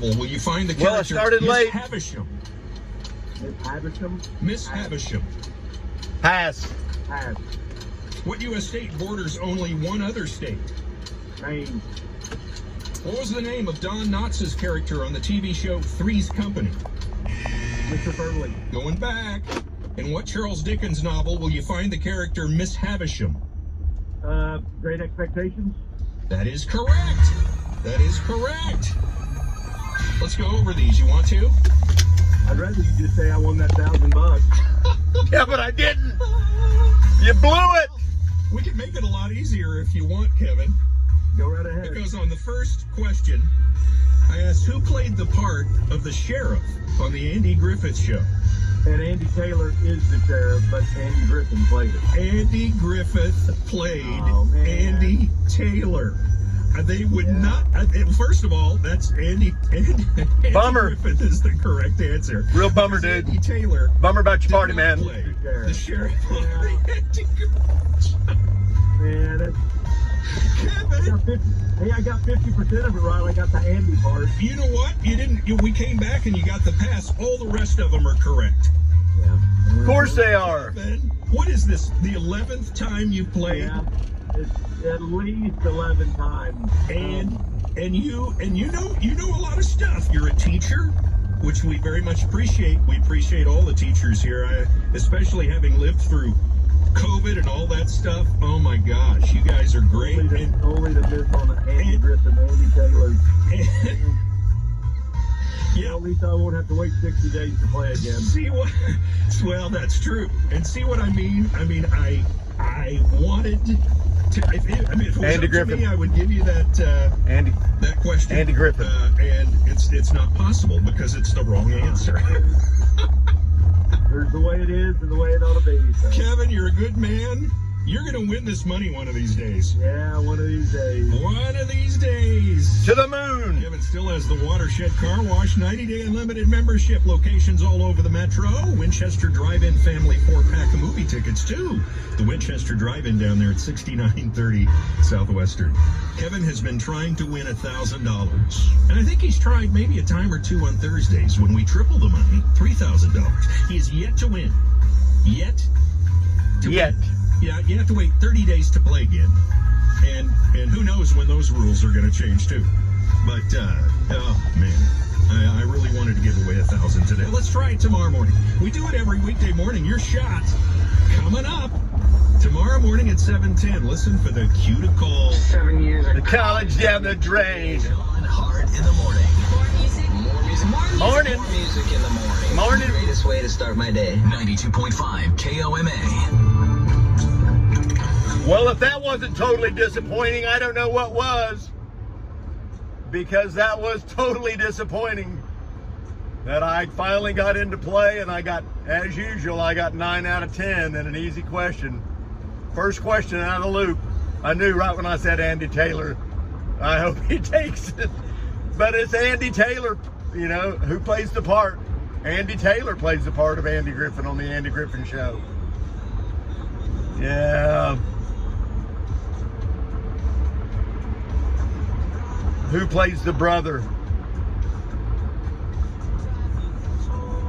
Will you find the character? Well, I started Miss late. Havisham? Miss Havisham? Miss Havisham. Pass. Pass. What U.S. state borders only one other state? Maine. What was the name of Don Knotts' character on the TV show Three's Company? Mr. Furley. Going back. In what Charles Dickens novel will you find the character Miss Havisham? Great Expectations. That is correct. That is correct. Let's go over these. You want to? I'd rather you just say I won that $1,000. Yeah, but I didn't. You blew it. We can make it a lot easier if you want, Kevin. Go right ahead. Because on the first question, I asked who played the part of the sheriff on the Andy Griffith Show. And Andy Taylor is the sheriff, but Andy Griffin played it. Andy Griffith played Andy Taylor. They would not. First of all, that's Andy Bummer. Griffith is the correct answer. Real bummer, dude. Andy Taylor. Bummer about your party, man. Play the sheriff. Yeah, that's... Kevin. I got 50% of it right. I got the Andy part. You know what? You didn't. We came back and you got the pass. All the rest of them are correct. Yeah. Of course they are. Ben, what is this? The 11th time you played? Yeah. It's at least 11 times. And you know a lot of stuff. You're a teacher, which we very much appreciate. We appreciate all the teachers here, especially having lived through COVID and all that stuff. Oh my gosh, you guys are great. Only the miss on the Andy Griffin, Andy Taylor. Yeah, at least I won't have to wait 60 days to play again. See what? Well, that's true. And see what I mean? I mean, I wanted to. If it was Andy up Griffin. to me, I would give you that that question. Andy Griffin. And it's not possible because it's the wrong answer. There's the way it is and the way it ought to be. So. Kevin, you're a good man. You're going to win this money one of these days. Yeah, one of these days. One of these days. To the moon. Kevin still has the Watershed Car Wash, 90-day unlimited membership, locations all over the metro. Winchester Drive-In family 4-pack of movie tickets, too. The Winchester Drive-In down there at 6930 Southwestern. Kevin has been trying to win $1,000. And I think he's tried maybe a time or two on Thursdays when we triple the money, $3,000. He is yet to win. Yet to win. Yeah, you have to wait 30 days to play again. And who knows when those rules are going to change, too. But, oh, man, I really wanted to give away $1,000 today. Let's try it tomorrow morning. We do it every weekday morning. Your shot coming up tomorrow morning at 7:10. Listen for the cue to call. 7 years The college down the drain. on hard in the morning. More music. More music. More music. Morning. More music in the morning. Morning. The greatest way to start my day. 92.5 KOMA. Well, if that wasn't totally disappointing, I don't know what was. Because that was totally disappointing. That I finally got into play, and I got, as usual, I got 9 out of 10 in an easy question. First question out of the loop. I knew right when I said Andy Taylor. I hope he takes it. But it's Andy Taylor, you know, who plays the part. Andy Taylor plays the part of Andy Griffin on the Andy Griffin Show. Yeah. Who plays the brother?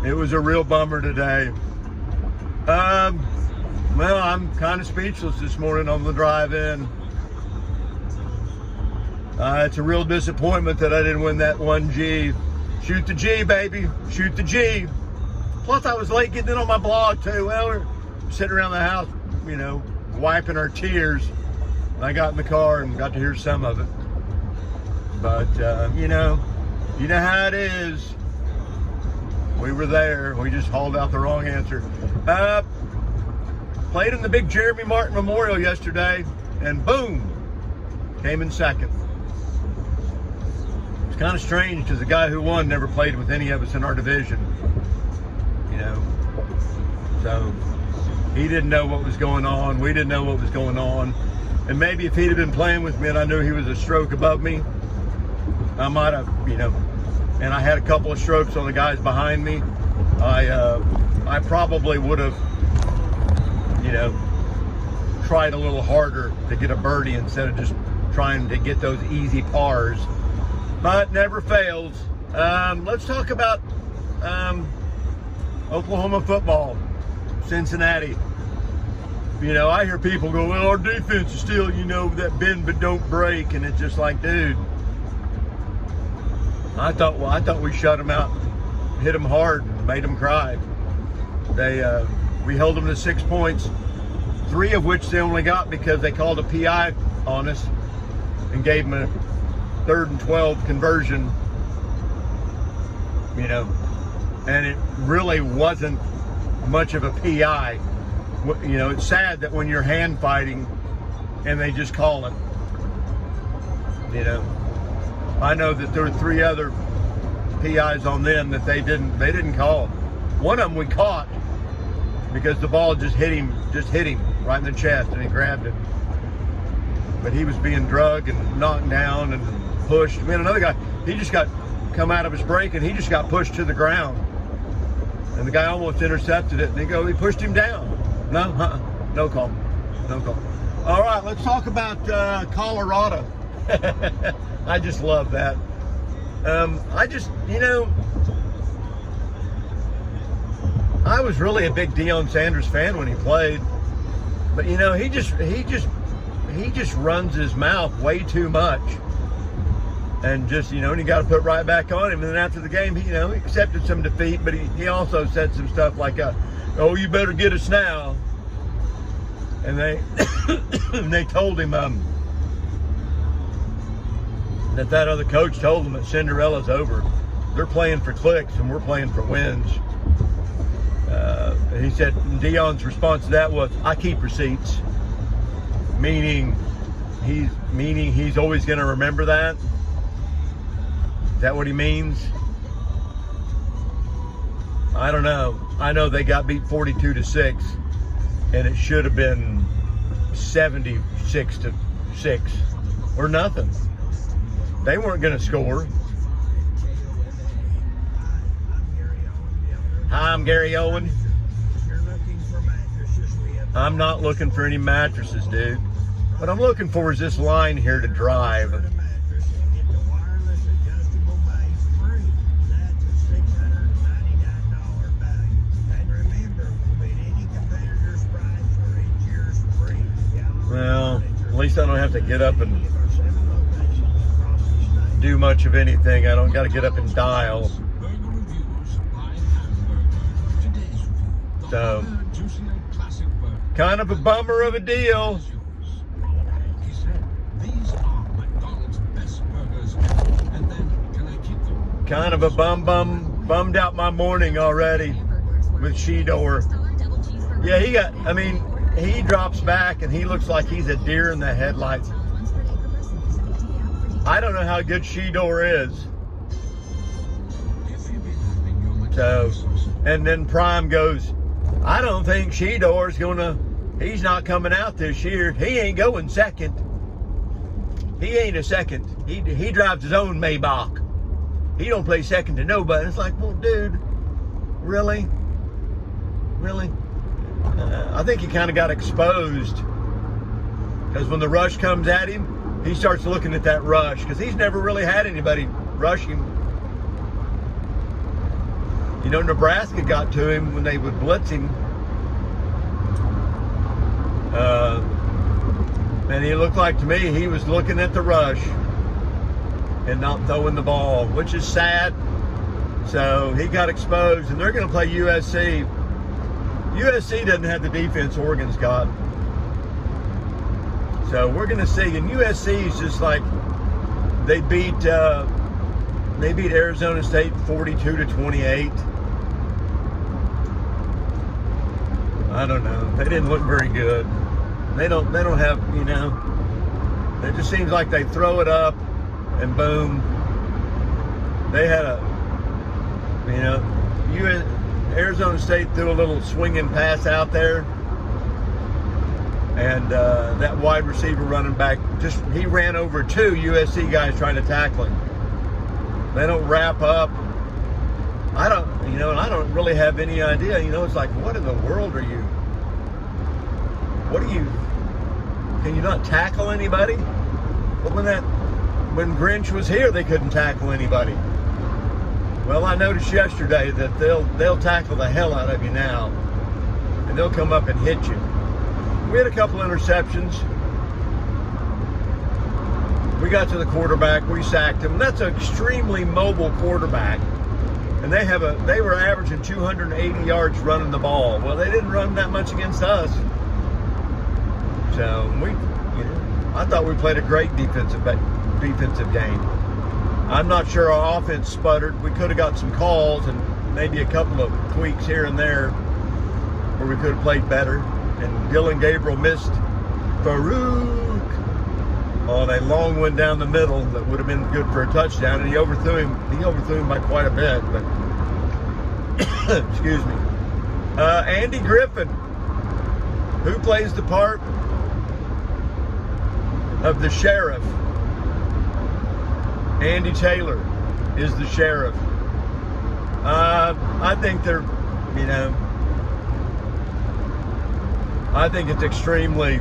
It was a real bummer today. Well, I'm kind of speechless this morning on the drive in. It's a real disappointment that I didn't win that 1G. Shoot the G, baby. Shoot the G. Plus, I was late getting it on my blog, too. Well, we're sitting around the house, you know, wiping our tears. And I got in the car and got to hear some of it. But, you know how it is. We were there. We just hauled out the wrong answer. Played in the big Jeremy Martin Memorial yesterday, and boom, came in second. It's kind of strange because the guy who won never played with any of us in our division. You know, so he didn't know what was going on. We didn't know what was going on. And maybe if he'd have been playing with me and I knew he was a stroke above me, I might have, you know, and I had a couple of strokes on the guys behind me, I probably would have, you know, tried a little harder to get a birdie instead of just trying to get those easy pars. But never fails. Let's talk about Oklahoma football, Cincinnati. You know, I hear people go, well, our defense is still, you know, that bend but don't break, and it's just like, dude, I thought we shut them out, hit them hard, made them cry. We held them to 6 points, 3 of which they only got because they called a PI on us and gave them a 3rd and 12 conversion, you know, and it really wasn't much of a PI. You know, it's sad that when you're hand fighting and they just call it, you know. I know that there were 3 other PIs on them that they didn't call. One of them we caught because the ball just hit him right in the chest and he grabbed it. But he was being drugged and knocked down and pushed. Man, another guy, he just got come out of his break and he just got pushed to the ground. And the guy almost intercepted it and he pushed him down. No call. No call. All right, let's talk about Colorado. I just love that. You know, I was really a big Deion Sanders fan when he played, but you know, he just runs his mouth way too much, and just, you know, and you got to put right back on him. And then after the game, he accepted some defeat, but he also said some stuff like, "Oh, you better get us now," and they told him that other coach told them that Cinderella's over. They're playing for clicks and we're playing for wins. And he said, Deion's response to that was, "I keep receipts," meaning he's always going to remember that. Is that what he means? I don't know. I know they got beat 42-6, and it should have been 76-6 or nothing. They weren't going to score. Hi, I'm Gary Owen. I'm not looking for any mattresses, dude. What I'm looking for is this line here to drive. Well, at least I don't have to get up and do much of anything. I don't got to get up and dial. So, kind of a bummer of a deal. Kind of a bummed out my morning already with Shedeur. Yeah, he drops back and he looks like he's a deer in the headlights. I don't know how good Shedeur is. So, and then Prime goes, I don't think Shedeur's he's not coming out this year. He ain't going second. He ain't a second. He drives his own Maybach. He don't play second to nobody. It's like, well, dude, really? Really? I think he kind of got exposed. Because when the rush comes at him, he starts looking at that rush. Because he's never really had anybody rush him. You know, Nebraska got to him when they would blitz him. And he looked like, to me, he was looking at the rush and not throwing the ball, which is sad. So he got exposed, and they're going to play USC. USC doesn't have the defense Oregon's got. So we're going to see. And USC is just like, they beat Arizona State 42-28. I don't know. They didn't look very good. They don't have, you know, it just seems like they throw it up and boom. They had Arizona State threw a little swinging pass out there. And that wide receiver running back, he ran over 2 USC guys trying to tackle him. They don't wrap up. I don't really have any idea. You know, it's like, what in the world are you? Can you not tackle anybody? But when Grinch was here, they couldn't tackle anybody. Well, I noticed yesterday that they'll tackle the hell out of you now, and they'll come up and hit you. We had a couple interceptions. We got to the quarterback, we sacked him. That's an extremely mobile quarterback, and they were averaging 280 yards running the ball. Well, they didn't run that much against us, so I thought we played a great defensive game. I'm not sure our offense sputtered. We could have got some calls and maybe a couple of tweaks here and there where we could have played better. And Dylan Gabriel missed Farouk on a long one down the middle that would have been good for a touchdown, and he overthrew him by quite a bit. But excuse me. Andy Griffin, who plays the part of the sheriff. Andy Taylor is the sheriff. I think I think it's extremely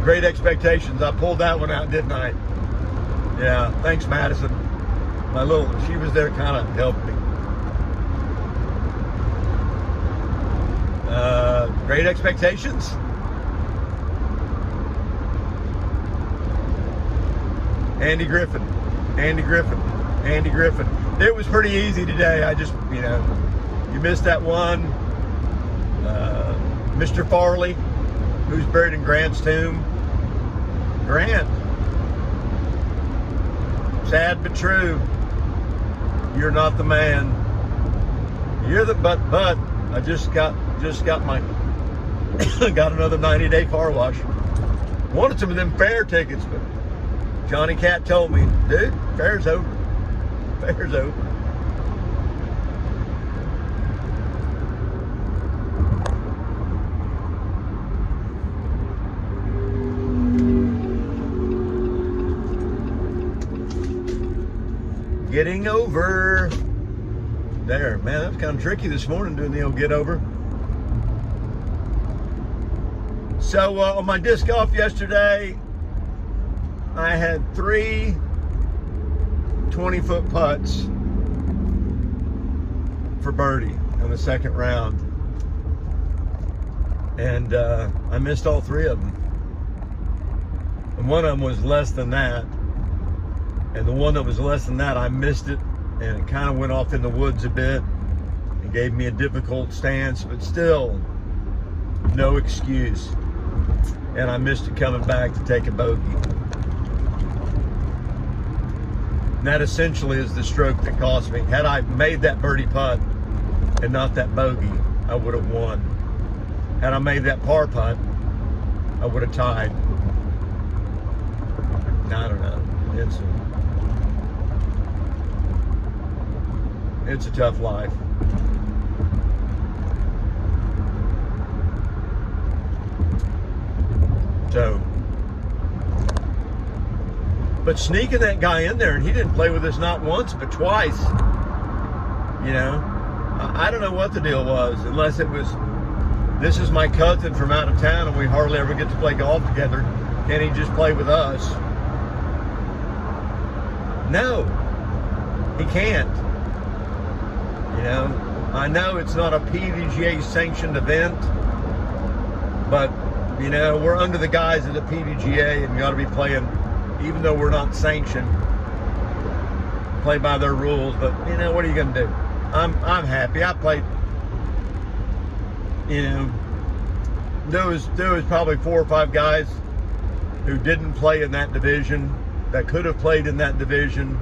great expectations. I pulled that one out, didn't I? Yeah, thanks, Madison. She was there, kind of helped me. Great expectations. Andy Griffin. It was pretty easy today. I just, you missed that one. Mr. Farley, who's buried in Grant's tomb. Grant. Sad but true. You're not the man. You're the but I just got my got another 90-day car wash. Wanted some of them fair tickets, but Johnny Cat told me, dude, fair's over. Fair's over. Getting over. There, man, that was kind of tricky this morning doing the old get over. So on my disc golf yesterday, I had 3 20-foot putts for birdie in the second round. And I missed all 3 of them. And one of them was less than that. And the one that was less than that, I missed it. And it kind of went off in the woods a bit. It gave me a difficult stance, but still, no excuse. And I missed it coming back to take a bogey. And that essentially is the stroke that cost me. Had I made that birdie putt and not that bogey, I would have won. Had I made that par putt, I would have tied. I don't know. It's a tough life. So, but sneaking that guy in there, and he didn't play with us not once but twice. I don't know what the deal was, unless it was, this is my cousin from out of town and we hardly ever get to play golf together. Can he just play with us? No, he can't. I know it's not a PDGA sanctioned event, but we're under the guise of the PDGA, and you ought to be playing, even though we're not sanctioned, play by their rules. But what are you going to do? I'm happy. I played. There was probably 4 or 5 guys who didn't play in that division that could have played in that division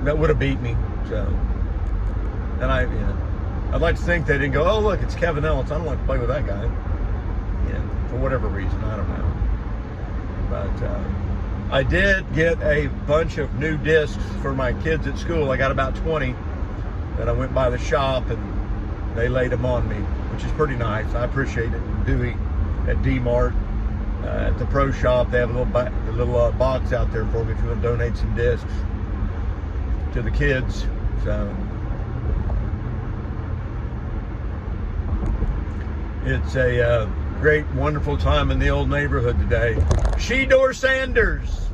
that would have beat me. So, and I'd like to think they didn't go, oh look, it's Kevin Ellis, I don't like to play with that guy. For whatever reason, I don't know. But I did get a bunch of new discs for my kids at school. I got about 20 that I went by the shop and they laid them on me, which is pretty nice. I appreciate it. Dewey at D-Mart, at the pro shop, they have a little box out there for me if you want to donate some discs to the kids. So it's a great, wonderful time in the old neighborhood today. Shedore Sanders,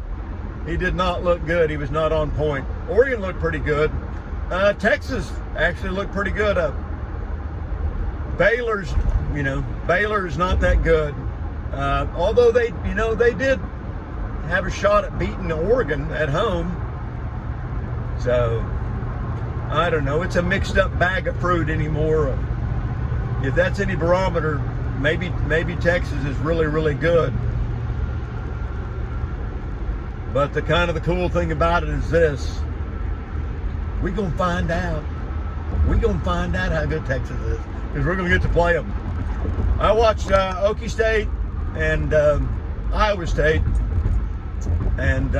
He did not look good. He was not on point. Oregon looked pretty good. Texas actually looked pretty good. Baylor's not that good. Although they did have a shot at beating Oregon at home. So, I don't know. It's a mixed up bag of fruit anymore. If that's any barometer, maybe Texas is really, really good. But the cool thing about it is this. We're going to find out. We're going to find out how good Texas is. Because we're going to get to play them. I watched Okie State and Iowa State. And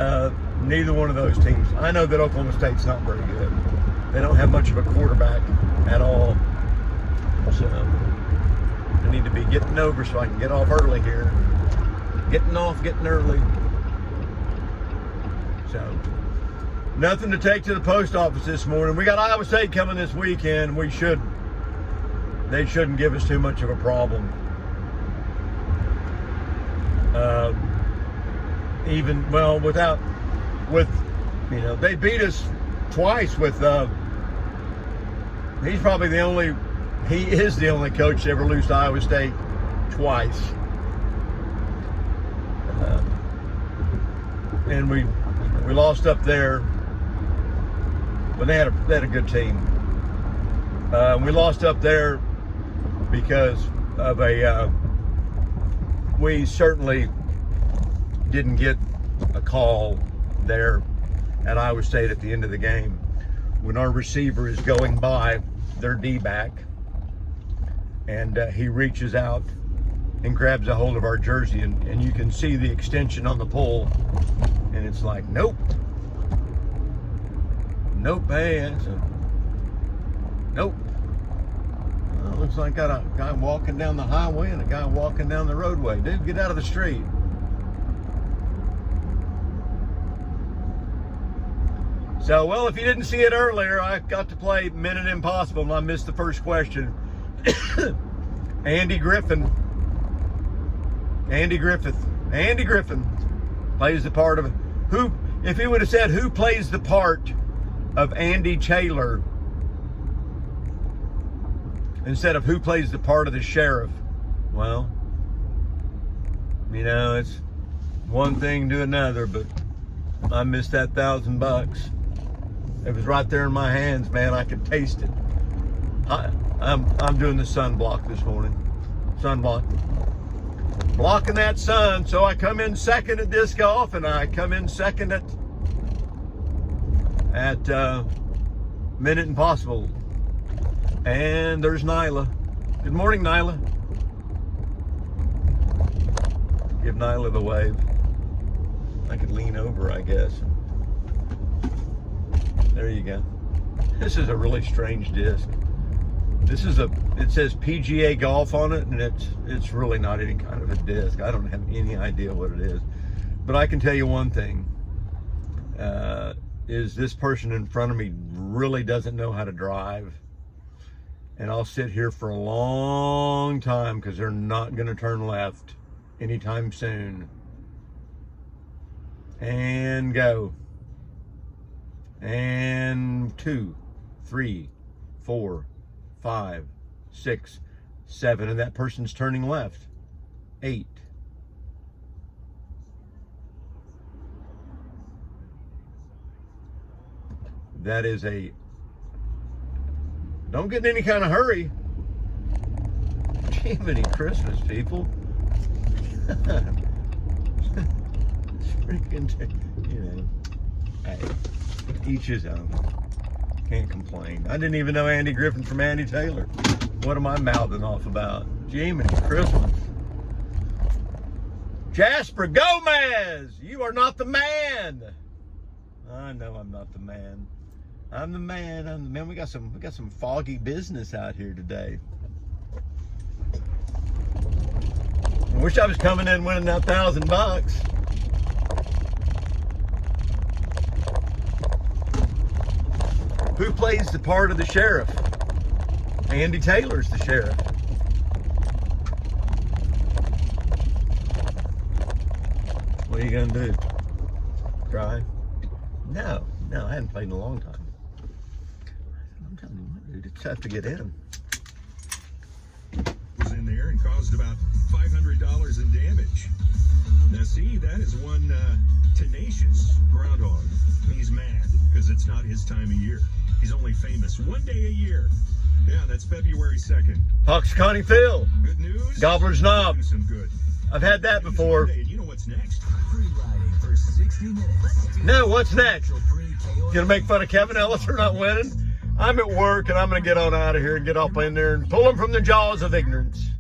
neither one of those teams. I know that Oklahoma State's not very good. They don't have much of a quarterback at all. So I need to be getting over so I can get off early here. Getting early. So, nothing to take to the post office this morning. We got Iowa State coming this weekend. They shouldn't give us too much of a problem. They beat us twice with, he is the only coach to ever lose to Iowa State twice. And we lost up there, but they had a good team. We lost up there because of we certainly didn't get a call there at Iowa State at the end of the game when our receiver is going by their D-back and he reaches out and grabs a hold of our jersey and you can see the extension on the pole and it's like, nope, hey, nope. Well, looks like got a guy walking down the highway and a guy walking down the roadway. Dude, get out of the street. So, well, if you didn't see it earlier, I got to play Minute Impossible and I missed the first question. Andy Griffin plays the part of who, if he would have said who plays the part of Andy Taylor instead of who plays the part of the sheriff, well, it's one thing to another, but I missed that $1,000. It was right there in my hands, man. I could taste it. I'm doing the sunblock this morning. Sunblock. Blocking that sun. So I come in second at disc golf and I come in second at Minute Impossible. And there's Nyla. Good morning, Nyla. Give Nyla the wave. I could lean over, I guess. There you go. This is a really strange disc. It says PGA Golf on it, and it's really not any kind of a disc. I don't have any idea what it is. But I can tell you one thing. Is this person in front of me really doesn't know how to drive. And I'll sit here for a long time because they're not going to turn left anytime soon. And go. And 2, 3, 4, 5, 6, 7, and that person's turning left. 8. That is don't get in any kind of hurry. Jiminy Christmas, people. Freaking, hey. Each his own. Can't complain. I didn't even know Andy Griffin from Andy Taylor. What am I mouthing off about? Jiminy Christmas. Jasper Gomez, you are not the man. I know I'm not the man. I'm the man. We got some foggy business out here today. I wish I was coming in winning that $1,000. Who plays the part of the sheriff? Andy Taylor's the sheriff. What are you gonna do? drive. No, I hadn't played in a long time. I'm telling you what, dude, it's tough to get in. Was in there and caused about $500 in damage. Now see, that is one tenacious groundhog. He's mad because it's not his time of year. He's only famous one day a year. Yeah, that's February 2nd. Hoxconi Phil. Good news. Gobbler's Knob. Some good. I've had that before. And you know what's next? Free riding for 60 minutes. No, what's next? Free KOM. Gonna make fun of Kevin Ellis for not winning? I'm at work and I'm gonna get on out of here and get up in there and pull him from the jaws of ignorance.